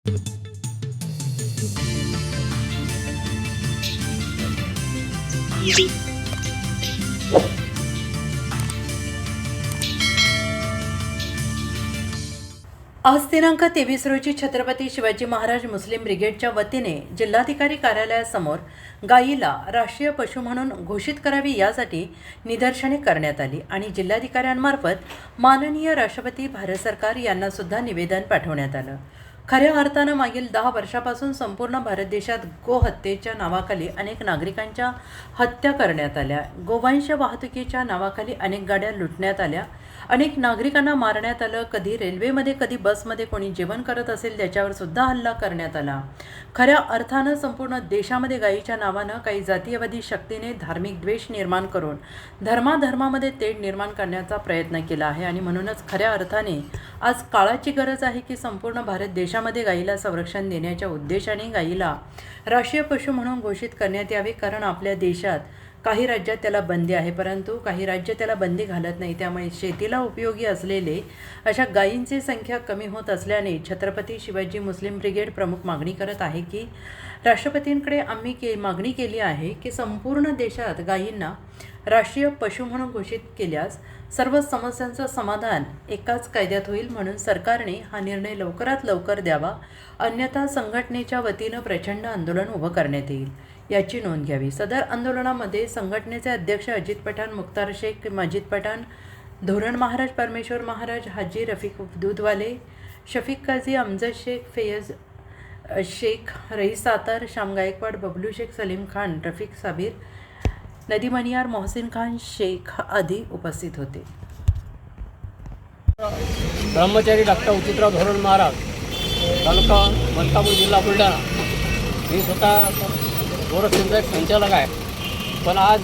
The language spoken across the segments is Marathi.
आज दिनांक 23 रोजी छत्रपती शिवाजी महाराज मुस्लिम ब्रिगेडच्या वतीने जिल्हाधिकारी कार्यालयासमोर गायीला राष्ट्रीय पशु म्हणून घोषित करावी यासाठी निदर्शने करण्यात आली आणि जिल्हाधिकाऱ्यांमार्फत माननीय राष्ट्रपती भारत सरकार यांना सुद्धा निवेदन पाठवण्यात आलं। खऱ्या अर्थानं मागील 10 वर्षापासून संपूर्ण भारत देशात गोहत्येच्या नावाखाली अनेक नागरिकांच्या हत्या करण्यात आल्या। गोवंश वाहतुकीच्या नावाखाली अनेक गाड्या लुटण्यात आल्या, अनेक नागरिकांना मारण्यात आलं। कधी रेल्वेमध्ये कधी बसमध्ये कोणी जेवण करत असेल त्याच्यावर सुद्धा हल्ला करण्यात आला। खऱ्या अर्थानं संपूर्ण देशामध्ये गायीच्या नावानं काही जातीयवादी शक्तीने धार्मिक द्वेष निर्माण करून धर्माधर्मामध्ये तेढ निर्माण करण्याचा प्रयत्न केला आहे आणि म्हणूनच खऱ्या अर्थाने आज काळाची गरज आहे की संपूर्ण भारत देशामध्ये गायीला संरक्षण देण्याच्या उद्देशाने गायीला राष्ट्रीय पशु म्हणून घोषित करण्यात यावे। कारण आपल्या देशात काही राज्यात त्याला बंदी आहे, परंतु काही राज्य त्याला बंदी घालत नाही। त्यामुळे शेतीला उपयोगी असलेले अशा गायींची संख्या कमी होत असल्याने छत्रपती शिवाजी मुस्लिम ब्रिगेड प्रमुख मागणी करत आहे की राष्ट्रपतींकडे आम्ही मागणी केली आहे की संपूर्ण देशात गायींना राष्ट्रीय पशु म्हणून घोषित केल्यास सर्व समस्यांचं समाधान एकाच कायद्यात होईल। म्हणून सरकारने हा निर्णय लवकरात लवकर द्यावा, अन्यथा संघटनेच्या वतीनं प्रचंड आंदोलन उभं करण्यात येईल याची नोंद घ्यावी। सदर आंदोलनामध्ये संघटनेचे अध्यक्ष अजित पठाण, मुख्तार शेख, माजिद पठाण, धोरण महाराज, परमेश्वर महाराज, हाजी रफीक दूधवाले, शफीक काझी, अमजद शेख, फैयज शेख, रईस सातार, शाम गायकवाड, बबलू शेख, सलीम खान, रफीक साबिर, नदी मनियार, मोहसिन खान शेख आदी उपस्थित होते। ब्रह्मचारी डॉक्टर उचितराव धोरण महाराज, तालुका मलकापूर, जिल्हा बुलढाणा। मी स्वतः गोरक्षणचा एक संचालक आहे, पण आज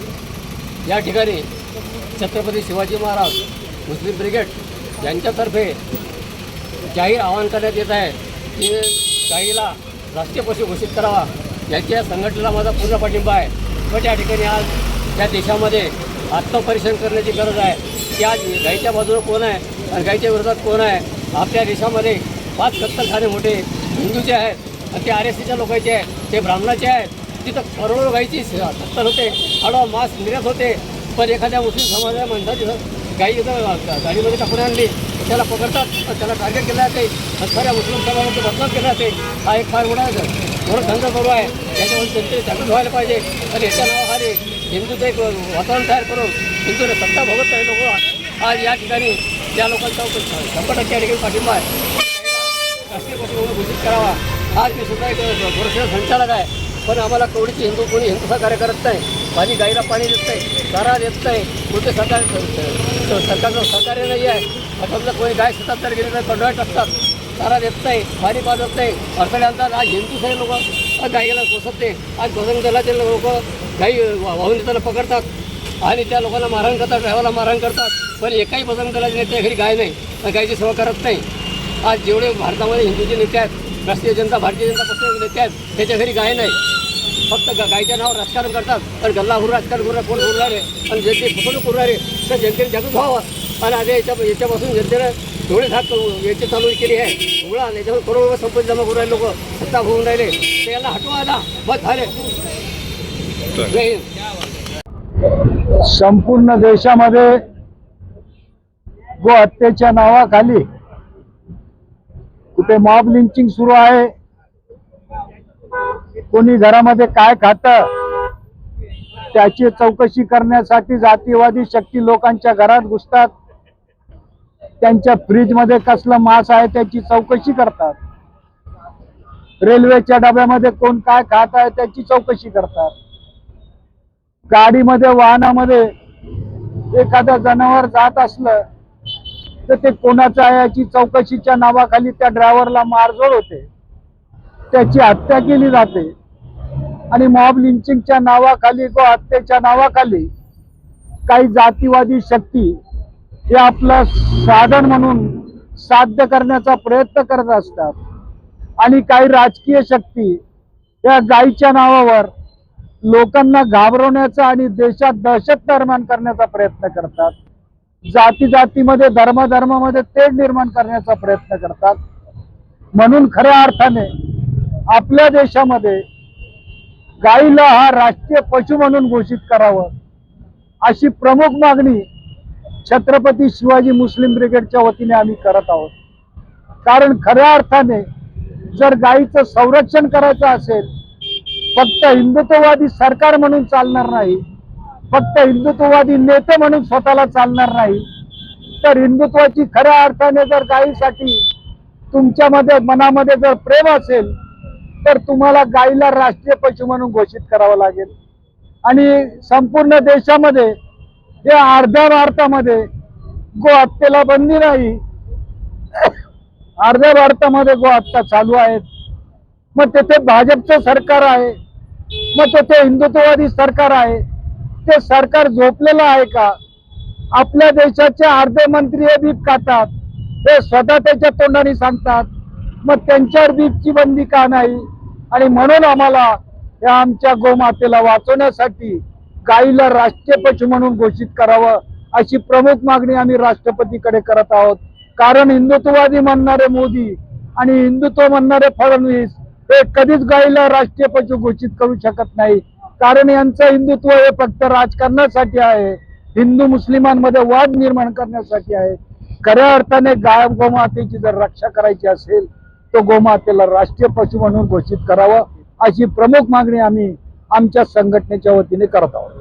या ठिकाणी छत्रपती शिवाजी महाराज मुस्लिम ब्रिगेड यांच्यातर्फे जाहीर आवाहन करण्यात येत आहे की गायीला राष्ट्रीय पशु घोषित करावा। याच्या संघटनेला माझा पूर्ण पाठिंबा आहे। पण या ठिकाणी आज या देशामध्ये आत्मपरीक्षण करण्याची गरज आहे की आज गायीच्या बाजूला कोण आहे आणि गायीच्या विरोधात कोण आहे। आपल्या देशामध्ये 5 कत्तलखाने मोठे हिंदूचे आहेत आणि ते RSCच्या लोकांचे आहेत, ते ब्राह्मणाचे आहेत। तिथं करोडो गायीची कत्तल होते, आडवा मांस निर्यात होते। पण एखाद्या मुस्लिम समाजाला म्हणतात तिथं गायी गाडीमध्ये टाकून आणली, त्याला पकडतात, त्याला टार्गेट केलं जाते, खऱ्या मुस्लिम समाजामध्ये बदनाम केलं जाते। हा एक फार मोठा धंदा चालू आहे, याच्यावर जनतेने जागृत व्हायला पाहिजे। आणि याच्या नावाखाली हिंदूचं एक वातावरण तयार करून हिंदूने सत्ता भोगत काही लोक आज या ठिकाणी ज्या लोकांचा 100% या ठिकाणी पाठिंबा आहे राष्ट्रीय पशु म्हणून घोषित करावा। आज मी सुद्धा एक गोरक्षण संचालक आहे, पण आम्हाला कवडीची कोणी हिंदू सहकार्य करत नाही। पाणी गाईला पाणी देत नाही, चारा देत नाही, कोणते सरकारचं सहकार्य नाही आहे। समजा कोणी गाय शेतात तर गेली नाही, पंढरा टाकतात, चारा देत नाही, पाणी पाजत नाही, अडथळे आणतात। आज हिंदू सगळे लोक गाईला पोसत नाही। आज बजरंग दलाचे लोक गाई वाहून देताना पकडतात आणि त्या लोकांना मारहाण करतात, ड्रायव्हरला मारहाण करतात। पण एकाही बजरंग दलाच्या नेत्या घरी गाय नाही आणि गायची सेवा करत नाही। आज जेवढे भारतामध्ये हिंदूचे नेते आहेत, राष्ट्रीय जनता भारतीय जनता पक्षाचे नेते आहेत, त्याच्या घरी गाय नाही। फक्त गायच्या नावावर राजकारण करतात आणि गल्लाहूर राजकारण करून कोण करू राहिले आणि जनते फसवणूक करू राहिले। तर जनतेने जागृत व्हावं आणि आज याच्यापासून जनतेनं डोळे झाक याची चालू केली आहे। मुळा याच्यावर करोडो संपत्ती जमा करू राहिले, लोक सत्ता भोगून राहिले, तर याला हटवायला बस झाले। जय हिंद। संपूर्ण देशामध्ये गोहत्येच्या नावाखाली कुठे मॉब लिंचिंग सुरू आहे, कोणी घरामध्ये काय खातं त्याची चौकशी करण्यासाठी जातीवादी शक्ती लोकांच्या घरात घुसतात, त्यांच्या फ्रीजमध्ये कसलं मांस आहे त्याची चौकशी करतात, रेल्वेच्या डब्यामध्ये कोण काय खात आहे त्याची चौकशी करतात, गाडीमध्ये वाहनामध्ये एखादं जनावर जात असलं तर ते कोणाचं आहे याची चौकशीच्या नावाखाली त्या ड्रायव्हरला मारझोड होते, त्याची हत्या केली जाते। आणि मॉब लिंचिंगच्या नावाखाली, गोहत्येच्या नावाखाली काही जातीवादी शक्ती हे आपलं साधन म्हणून साध्य करण्याचा प्रयत्न करत असतात आणि काही राजकीय शक्ती या गायीच्या नावावर लोकांना घाबरवण्याचा आणि देशात दहशत निर्माण करण्याचा प्रयत्न करतात। जाती जातीमध्ये, धर्माधर्मामध्ये तेढ निर्माण करण्याचा प्रयत्न करतात। म्हणून खऱ्या अर्थाने आपल्या देशामध्ये गाईला हा राष्ट्रीय पशु म्हणून घोषित करावं अशी प्रमुख मागणी छत्रपती शिवाजी मुस्लिम ब्रिगेडच्या वतीने आम्ही करत आहोत. कारण खऱ्या अर्थाने जर गाईचं संरक्षण करायचं असेल, फक्त हिंदुत्ववादी सरकार म्हणून चालणार नाही, फक्त हिंदुत्ववादी नेते म्हणून स्वतःला चालणार नाही, तर हिंदुत्वाची खऱ्या अर्थाने जर गायीसाठी तुमच्यामध्ये मनामध्ये जर प्रेम असेल तर तुम्हाला गाईला राष्ट्रीय पशु म्हणून घोषित करावं लागेल. आणि संपूर्ण देशामध्ये या अर्ध्या भारतामध्ये गो हत्येला बंदी नाही, अर्ध्या भारतामध्ये गो हत्या चालू आहेत. मग तेथे भाजपचं सरकार आहे, मग तेथे हिंदुत्ववादी सरकार आहे. ते सरकार झोपलेलं आहे का? आपल्या देशाचे अर्धे मंत्री हे बीप खातात, हे स्वतः त्याच्या तोंडाने सांगतात. मग त्यांच्यावर बीपची बंदी का नाही? आणि म्हणून आम्हाला या आमच्या गोमातेला वाचवण्यासाठी गाईला राष्ट्रीय पशु म्हणून घोषित करावं अशी प्रमुख मागणी आम्ही राष्ट्रपतीकडे करत आहोत. कारण हिंदुत्ववादी म्हणणारे मोदी आणि हिंदुत्व म्हणणारे फडणवीस हे कधीच गाईला राष्ट्रीय पशु घोषित करू शकत नाही. कारण यांचं हिंदुत्व हे फक्त राजकारणासाठी आहे, हिंदू मुस्लिमांमध्ये वाद निर्माण करण्यासाठी आहे. खऱ्या अर्थाने गाय गोमातेची जर रक्षा करायची असेल तो गोमातेला राष्ट्रीय पशु म्हणून घोषित करावं अशी प्रमुख मागणी आम्ही आमच्या संघटनेच्या वतीने करत आहोत.